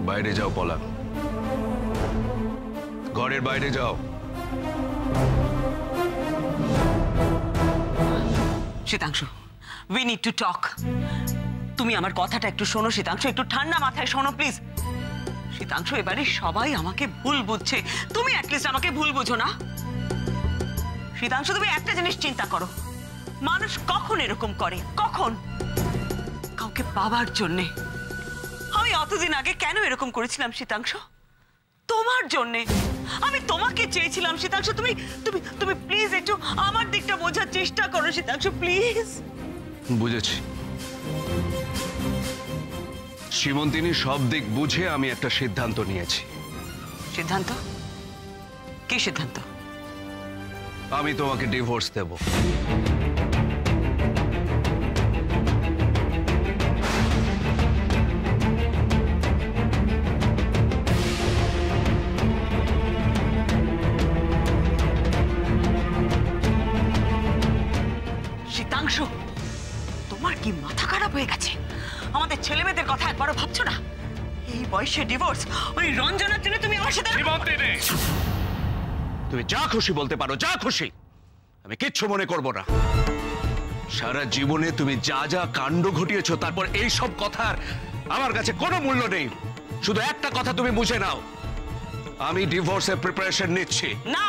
বাইরে যাও পলাশ, ঘরের বাইরে যাও। Sitanshu, we need to talk. তুমি আমার কথাটা একটু শোনো শীতাংশু, একটু ঠান্ডা মাথায় শোনো প্লিজ। শীতাংশু, এবারে সবাই আমাকে ভুল বুঝছে, তুমি অ্যাটলিস্ট আমাকে ভুল বুঝো না। শীতাংশু, তুমি একটা জিনিস চিন্তা করো, মানুষ কখন এরকম করে, কখন? কাউকে পাবার জন্যে। আমি অতদিন আগে কেন এরকম করেছিলাম শীতাংশু? তোমার জন্যে। আমি তোমাকে চেয়েছিলাম শীতাংশু। তুমি তুমি তুমি প্লিজ একটু আমার দিকটা বোঝার চেষ্টা করো শীতাংশু, প্লিজ। বুঝেছি শ্রীমন্তিনী, সব দিক বুঝে আমি একটা সিদ্ধান্ত নিয়েছি। সিদ্ধান্ত? কি সিদ্ধান্ত? আমি তোমাকে ডিভোর্স দেব। শীতাংশু, তোমার কি মাথা খারাপ হয়ে গেছে? আমাদের ছেলে মেয়েদের কথা একবারও ভাবছো না? এই বয়সে ডিভোর্স, ওই রঞ্জনার জন্য তুমি আমার সাথে। তুমি যা খুশি বলতে পারো, যা খুশি, আমি কিচ্ছু মনে করব না। সারা জীবনে তুমি যা যা কাণ্ড ঘটিয়েছো, তারপর এই সব কথার আমার কাছে কোনো মূল্য নেই। শুধু একটা কথা তুমি বুঝে নাও, আমি ডিভোর্সের প্রিপারেশন নিচ্ছি। না,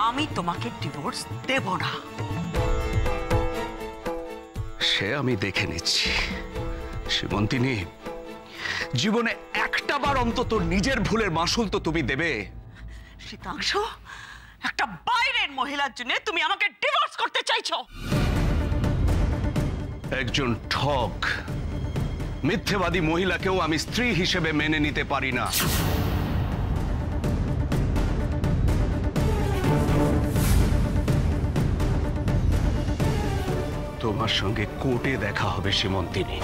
আমি তোমাকে ডিভোর্স দেব না। সে আমি দেখে নিচ্ছি। শ্রীমন্তিনী, জীবনে একটা বার অন্তত নিজের ভুলের মাসুল তো তুমি দেবে। শীতাংশু, একটা বাইরের মহিলার জন্য তুমি আমাকে ডিভোর্স করতে চাইছো? একজন ঠক মিথ্যেবাদী মহিলাকেও আমি স্ত্রী হিসেবে মেনে নিতে পারি না। তোমার সঙ্গে কোর্টে দেখা হবে শ্রীমন্তিনী।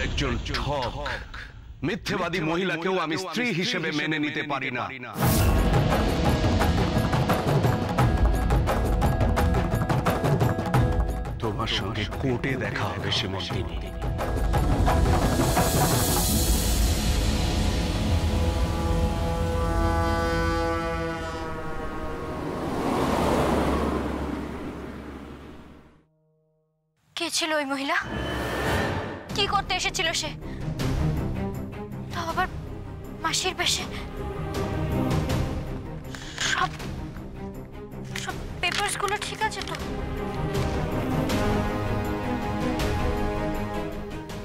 একজন ঠক মিথ্যেবাদী মহিলাকেও আমি স্ত্রী হিসেবে মেনে নিতে পারি না। তোমার সঙ্গে কোর্টে দেখা হবে শ্রীমন্তিনী। কে ছিল ওই মহিলা? কি করতে এসেছিল সে? তাও আবার মাসির বেশে। সব সব পেপারস গুলো ঠিক আছে তো?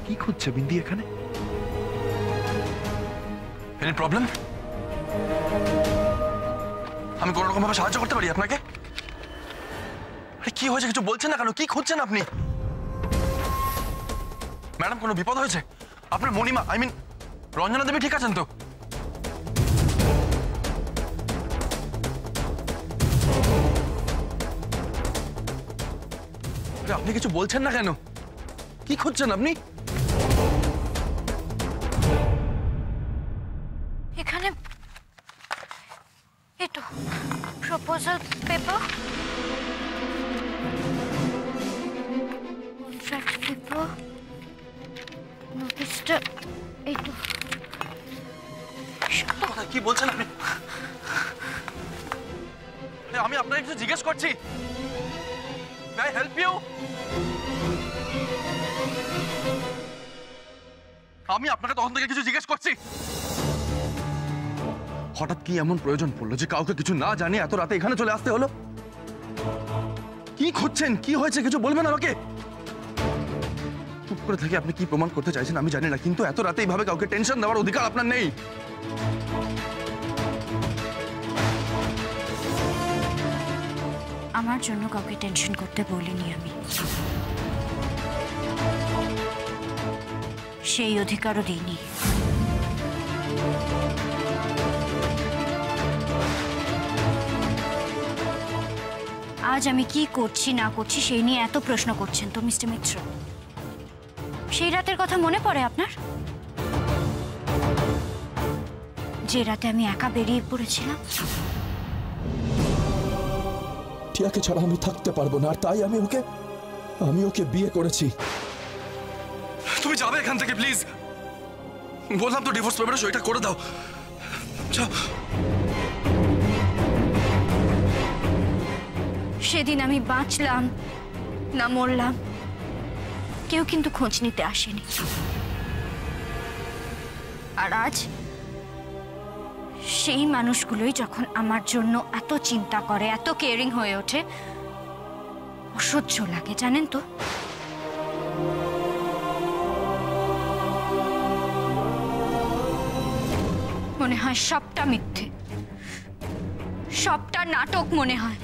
কি খুঁজছে বিন্দি এখানে? Any problem? আমি কোনো রকম ভাবে সাহায্য করতে পারি আপনাকে? আরে কি হয়েছে কিছু বলছেন না কেন? কি খুঁজছেন আপনি? ম্যাডাম কোনো বিপদ হয়েছে? আপনার মণিমা, আই মিন রঞ্জনা দেবী ঠিক আছেন তো? আপনি কিছু বলছেন না কেন? কি খুঁজছেন আপনি? এখানে এটো প্রপোজাল পেপার, কন্ট্রাক্ট পেপার, নোটিশটা এটো। কি বলছেন আপনি? আমি আপনাকে কিছু জিজ্ঞেস করছি। May I help you? আমি আপনাকে তখন থেকে কিছু জিজ্ঞেস করছি। হঠাৎ কি এমন প্রয়োজন পড়লো যে কাউকে কিছু না জানিয়ে এত রাতে এখানে চলে আসতে হলো? কি খুঁজছেন? কি হয়েছে কিছু বলবেন আমাকে? চুপ করে থেকে আপনি কি প্রমাণ করতে চাইছেন আমি জানি না, কিন্তু এত রাতে এইভাবে কাউকে টেনশন দেওয়ার অধিকার আপনার নেই। আমার জন্য কাউকে টেনশন করতে বলিনি আমি, সেই অধিকারও দিইনি। আজ আমি কি করছি না করছি সেই নিয়ে এত প্রশ্ন করছেন তো মিস্টার মিত্র? সেই রাতের কথা মনে পড়ে আপনার? যে রাতে আমি একা বেরিয়ে পড়েছিলাম? টিয়াকে ছাড়া আমি থাকতে পারবো না, আর তাই আমি ওকে বিয়ে করেছি। তুমি যাবে এখান থেকে প্লিজ। বললাম তো ডিভোর্স পেপারে সইটা করে দাও। যাও। সেদিন আমি বাঁচলাম না মরলাম কেউ কিন্তু খোঁজ নিতে আসেনি। আর আজ সেই মানুষগুলোই যখন আমার জন্য এত চিন্তা করে, এত কেয়ারিং হয়ে ওঠে, অসহ্য লাগে জানেন তো। মনে হয় সবটা মিথ্যে, সবটা নাটক মনে হয়।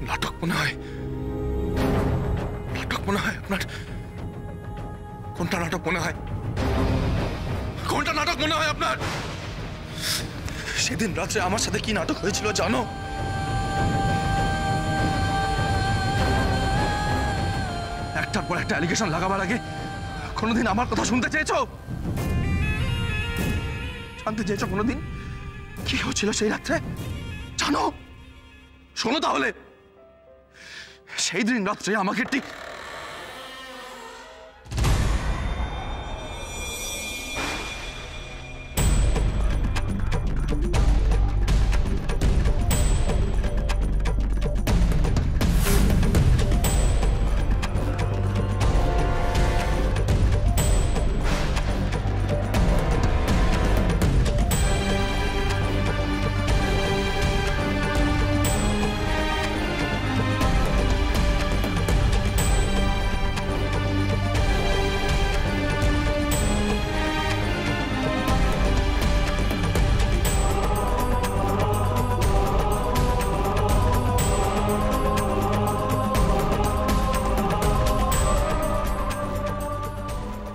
নাটক মনে হয়? নাটক মনে হয় আপনার? কোনটা নাটক মনে হয়? কোনটা নাটক মনে হয় আপনার? সেদিন রাত্রে আমার সাথে কি নাটক হয়েছিল জানো? একটার পর একটা অ্যালিগেশন লাগাবার আগে কোনোদিন আমার কথা শুনতে চেয়েছো? জানতে চেয়েছো কোনোদিন কি হয়েছিল সেই রাত্রে? জানো? শোনো তাহলে। সেই দিন রাত্রে আমাকে ঠিক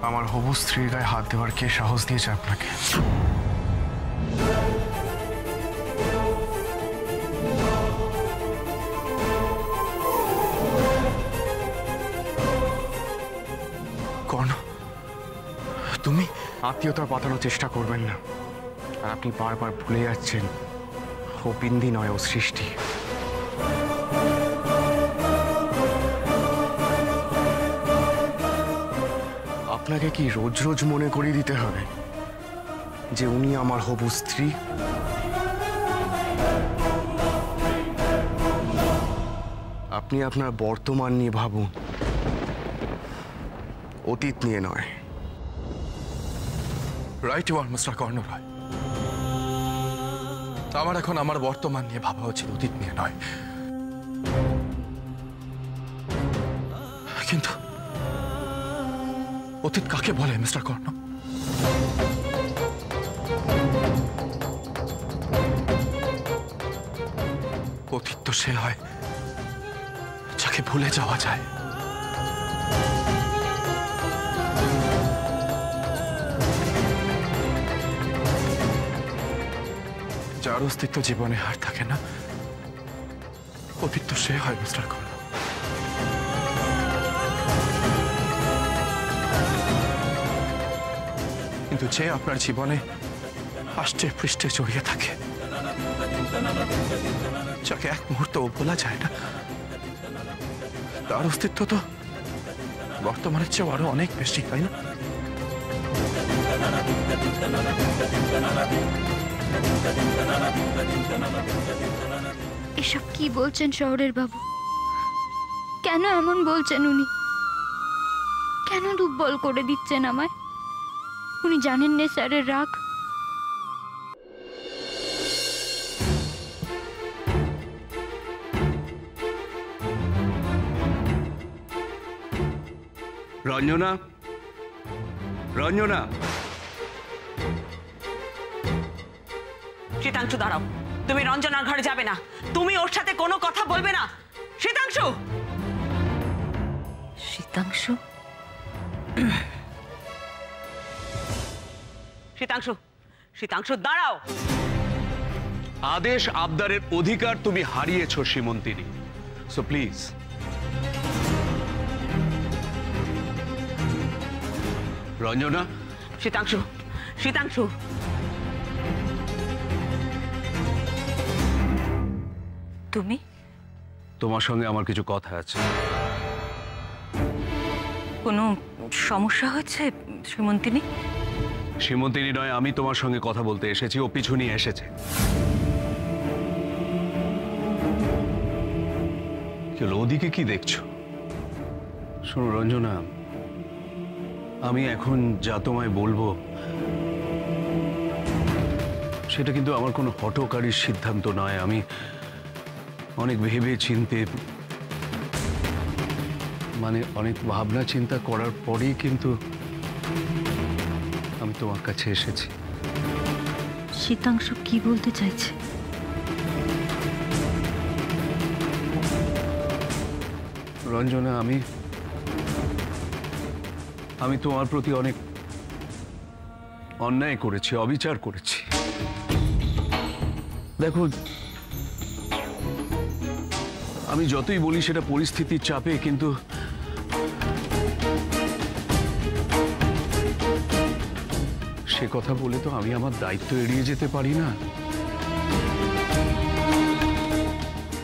আমার হবু স্ত্রীর গায়ে হাত দেওয়ার কে সাহস দিয়েছে আপনাকে? কর্ণ, তুমি আত্মীয়তা পাতানোর চেষ্টা করবেন না। আর আপনি বারবার ভুলে যাচ্ছেন ও বিন্দি নয়, ও সৃষ্টি। আপনাকে কি রোজ রোজ মনে করিয়ে দিতে হবে যে উনি আমার হবু স্ত্রী? আপনি আপনার বর্তমান নিয়ে ভাবুন, অতীত নিয়ে নয়। রাইট ইউ আর মিস্টার কর্ণ রায়। আমার এখন আমার বর্তমান নিয়ে ভাবা উচিত, অতীত নিয়ে নয়। কিন্তু অতীত কাকে বলে মিস্টার কর্ণ? অতীত তো সে হয় যাকে ভুলে যাওয়া যায়। যার অস্তিত্ব জীবনে আর থাকে না, অতীত তো সে হয় মিস্টার কর্ণ। কিন্তু যে আপনার জীবনে আষ্টে পৃষ্ঠে জড়িয়ে থাকে, যাকে এক মুহূর্তও ভোলা যায় না, তার অস্তিত্ব তো বর্তমানের চেয়েও আরো অনেক বেশি, তাই না? এসব কি বলছেন শহরের বাবু? কেন এমন বলছেন উনি? কেন দুর্বল করে দিচ্ছেন আমায়? উনি জানেন না স্যারের রাগ। রঞ্জনা, রঞ্জনা। শীতাংশু দাঁড়াও, তুমি রঞ্জনার ঘরে যাবে না, তুমি ওর সাথে কোনো কথা বলবে না। শীতাংশু, শীতাংশু, শীতাংশু, শীতাংশু দাঁড়াও। আদেশ আবদারের অধিকার তুমি হারিয়েছো সীমন্তিনী। So please Ranjana. শীতাংশু, শীতাংশু, তুমি তোমার সঙ্গে আমার কিছু কথা আছে। কোনো সমস্যা হয়েছে সীমন্তিনী? সীমন্তিনী নয়, আমি তোমার সঙ্গে কথা বলতে এসেছি, ও পিছু নিয়ে এসেছে। কি হলো, ওদিকে কি দেখছো? শোনো রঞ্জনা, আমি এখন যা তোমায় বলবো সেটা কিন্তু আমার কোনো হঠকারীর সিদ্ধান্ত নয়। আমি অনেক ভেবে চিন্তে, মানে অনেক ভাবনা চিন্তা করার পরেই কিন্তু আমি তোমার কাছে এসেছি। শীতাংশু কি বলতে চাইছে? রঞ্জনা, আমি তোমার প্রতি অনেক অন্যায় করেছি, অবিচার করেছি। দেখো, আমি যতই বলি সেটা পরিস্থিতির চাপে, কিন্তু সে কথা বলে তো আমি আমার দায়িত্ব এড়িয়ে যেতে পারি না।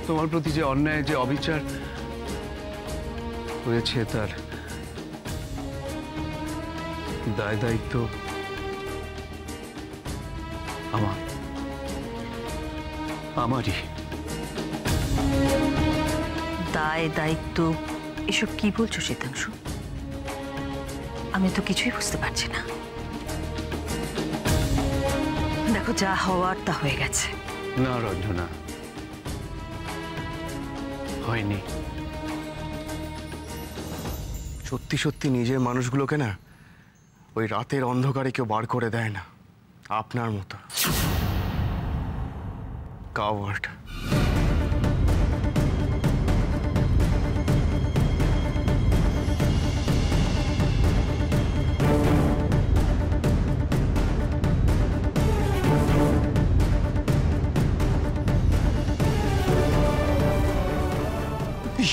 তোমার প্রতি যে অন্যায়, যে অবিচার হয়েছে তার দায় দায়িত্ব আমারই। দায় দায়িত্ব এসব কি বলছো শীতাংশু? আমি তো কিছুই বুঝতে পারছি না। দেখো, যা হওয়ার তা হয়ে গেছে। না রঞ্জনা, হয়নি। সত্যি সত্যি নিজের মানুষগুলোকে না ওই রাতের অন্ধকারে কেউ বার করে দেয় না, আপনার মতো কাওয়ার্ড।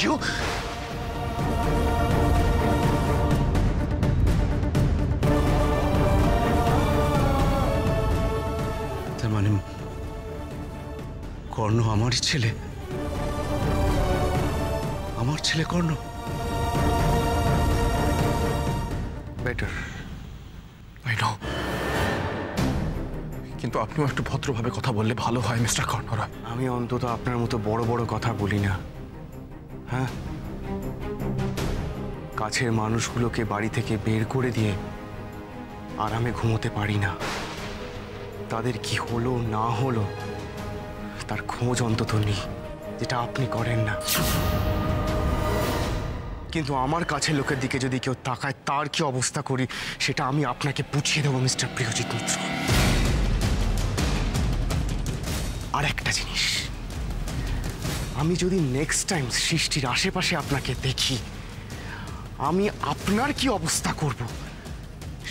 You? তার মানে কর্ণ আমারই ছেলে? আমার ছেলে কর্ণ? বেটার। I know. কিন্তু আপনিও একটু ভদ্রভাবে কথা বললে ভালো হয় মিস্টার কর্ণরয়। আমি অন্তত আপনার মতো বড় বড় কথা বলি না। হ্যাঁ, কাছের মানুষগুলোকে বাড়ি থেকে বের করে দিয়ে আরামে ঘুমোতে পারি না। তাদের কি হলো না হলো তার খোঁজ অন্তত নেই, যেটা আপনি করেন না। কিন্তু আমার কাছের লোকের দিকে যদি কেউ তাকায় তার কি অবস্থা করি সেটা আমি আপনাকে বুঝিয়ে দেবো মিস্টার প্রিয়জিৎ মিত্র। আর একটা জিনিস, আমি যদি নেক্সট টাইম সৃষ্টির আশেপাশে আপনাকে দেখি, আমি আপনার কি অবস্থা করব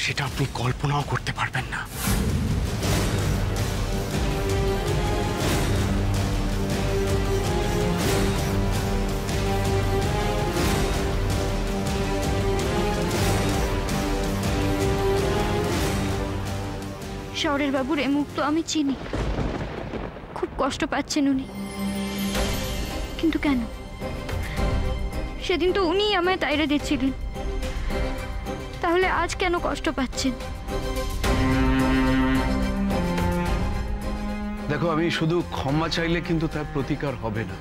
সেটা আপনি কল্পনাও করতে পারবেন না। শহরের বাবুর এ মুখ তো আমি চিনি। খুব কষ্ট পাচ্ছেন উনি, কিন্তু কেন? সেদিন তো উনিই আমায় তাইরে দিচ্ছিলেন, তাহলে আজ কেন কষ্ট পাচ্ছেন? দেখো, আমি শুধু ক্ষমা চাইলে কিন্তু তার প্রতিকার হবে না।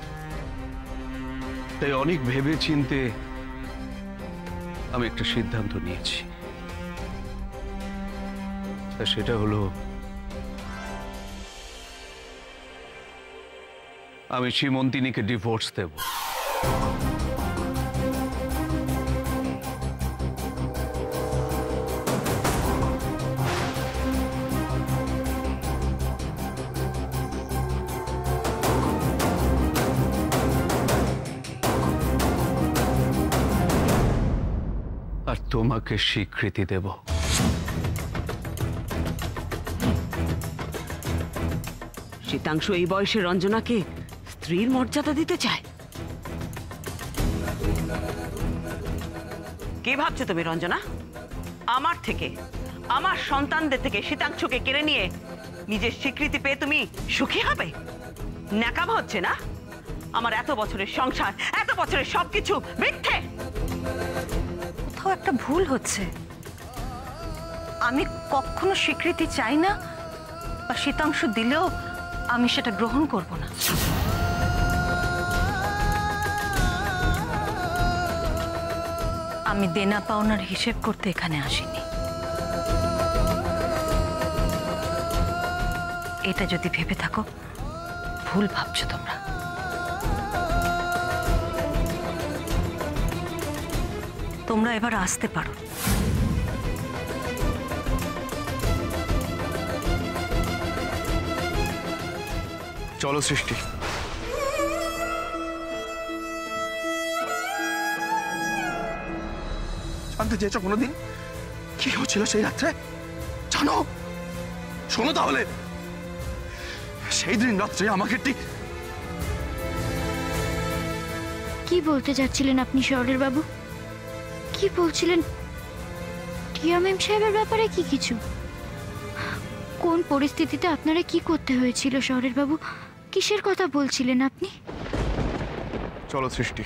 তাই অনেক ভেবে চিন্তে আমি একটা সিদ্ধান্ত নিয়েছি। সেটা হলো, আমি সীমন্তিনীকে ডিভোর্স দেব। আর তোমাকে স্বীকৃতি দেব। শীতাংশু এই বয়সে রঞ্জনাকে স্ত্রীর মর্যাদা দিতে চায়? কে ভাবছো তুমি রঞ্জনা? আমার থেকে, আমার সন্তানদের থেকে শীতাংশুকে কেড়ে নিয়ে নিজের স্বীকৃতি পেয়ে তুমি সুখী হবে? ন্যাকাম হচ্ছে না? আমার এত বছরের সংসার, এত বছরের সবকিছু মিথ্যে। কোথাও একটা ভুল হচ্ছে। আমি কখনো স্বীকৃতি চাই না, বা শীতাংশু দিলেও আমি সেটা গ্রহণ করব না। আমি দেনা পাওনার হিসেব করতে এখানে আসিনি। এটা যদি ভেবে থাকো, ভুল ভাবছো তোমরা। তোমরা এবার আসতে পারো। চলো সৃষ্টি। জানতে চেয়েছো কোনোদিন কি হচ্ছিল সেই রাত্রে? জানো? শোনো তাহলে। সেই দিন রাত্রে আমাকে ঠিক কি বলতে যাচ্ছিলেন আপনি শহরের বাবু? কি বলছিলেন? টিয়া মেম সাহেবের ব্যাপারে কি কিছু? কোন পরিস্থিতিতে আপনারা কি করতে হয়েছিল শহরের বাবু? কিসের কথা বলছিলেন আপনি? চলো সৃষ্টি।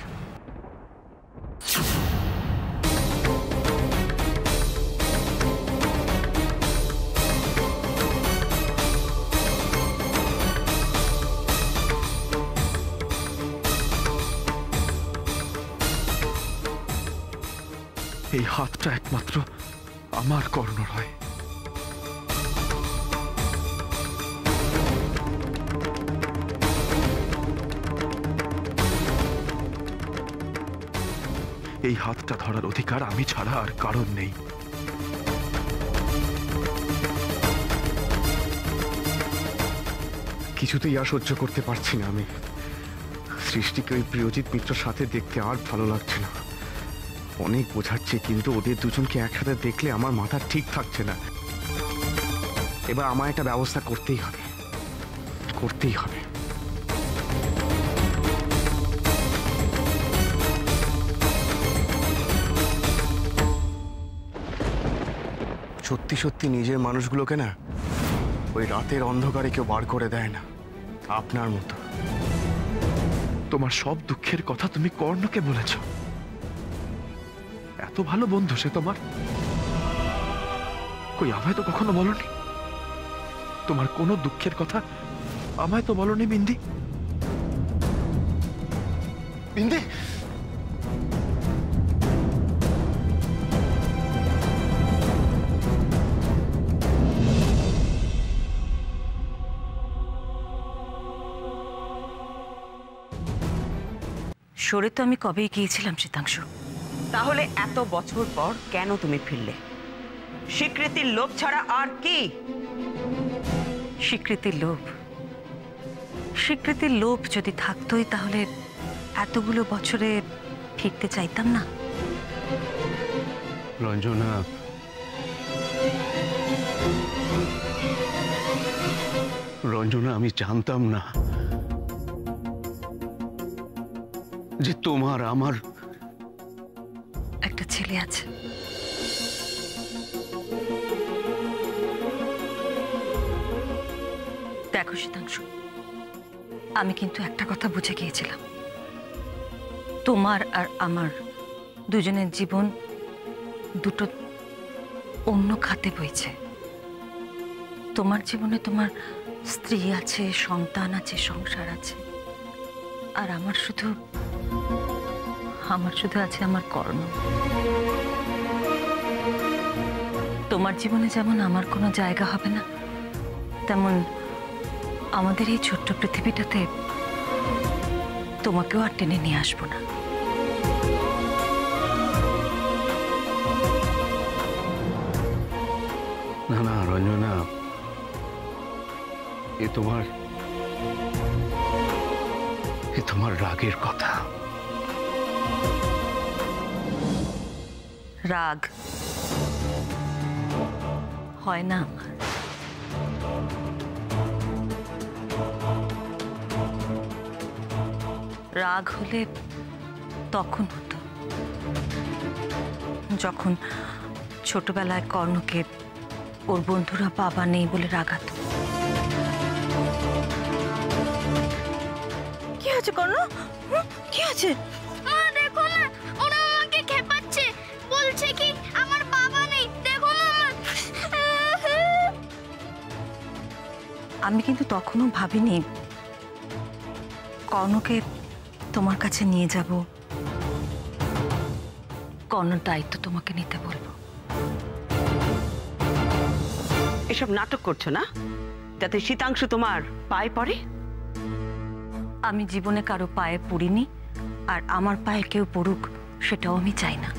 এই হাতটা একমাত্র আমার কর্ণর হয়। এই হাতটা ধরার অধিকার আমি ছাড়া আর কারণ নেই। কিছুতেই আর সহ্য করতে পারছি না আমি। সৃষ্টিকে ওই প্রিয়জিৎ মিত্রর সাথে দেখতে আর ভালো লাগছে না। অনেক বোঝাচ্ছে, কিন্তু ওদের দুজনকে একসাথে দেখলে আমার মাথা ঠিক থাকছে না। এবার আমার একটা ব্যবস্থা করতেই হবে, করতেই হবে। সত্যি সত্যি নিজের মানুষগুলোকে না ওই রাতের অন্ধকারে কেউ বার করে দেয় না, আপনার মতো। তোমার সব দুঃখের কথা তুমি কর্ণকে বলেছ? এত ভালো বন্ধু সে তোমার? কই আমায় তো কখনো বলনি। তোমার কোনো দুঃখের কথা আমায় তো বলনি বিন্দি। বিন্দি, সরে তো আমি কবেই গিয়েছিলাম শীতাংশু। তাহলে এত বছর পর কেন তুমি ফিরলে? স্বীকৃতির লোভ ছাড়া আর কি? স্বীকৃতির লোভ? স্বীকৃতির লোভ যদি থাকতোই তাহলে এতগুলো বছরে ফিরতে চাইতাম না। রঞ্জনা, রঞ্জনা, আমি জানতাম না যে তোমার আমার একটা ছেলে আছে। দেখো শীতাংশু, আমি কিন্তু একটা কথা বুঝে গিয়েছিলাম, তোমার আর আমার দুজনের জীবন দুটো অন্য খাতে বইছে। তোমার জীবনে তোমার স্ত্রী আছে, সন্তান আছে, সংসার আছে, আর আমার শুধু আছে আমার কর্ম। তোমার জীবনে যেমন আমার কোনো জায়গা হবে না, তেমন আমাদের এই ছোট্ট পৃথিবীটাতে তোমাকেও আর টেনে নিয়ে আসবো না। না না রঞ্জনা, এ তোমার রাগের কথা। রাগ হয় না আমার। রাগ হলে তখন হতো, যখন ছোটবেলায় কর্ণকে ওর বন্ধুরা বাবা নেই বলে রাগাত। কি আছে কর্ণ? কি আছে? দেখো না, ওরা আমাকে খেপাচ্ছে, বলছে কি আমার বাবা নেই। দেখো না, আমি কিন্তু তখনও ভাবিনি কর্ণকে তোমার কাছে নিয়ে যাব, কর্ণর দায়িত্ব তোমাকে নিতে বলবো। এসব নাটক করছো না যাতে শীতাংশু তোমার পায়ে পড়ে? আমি জীবনে কারো পায়ে পড়িনি, আর আমার পায়ে কেউ পড়ুক সেটাও আমি চাই না।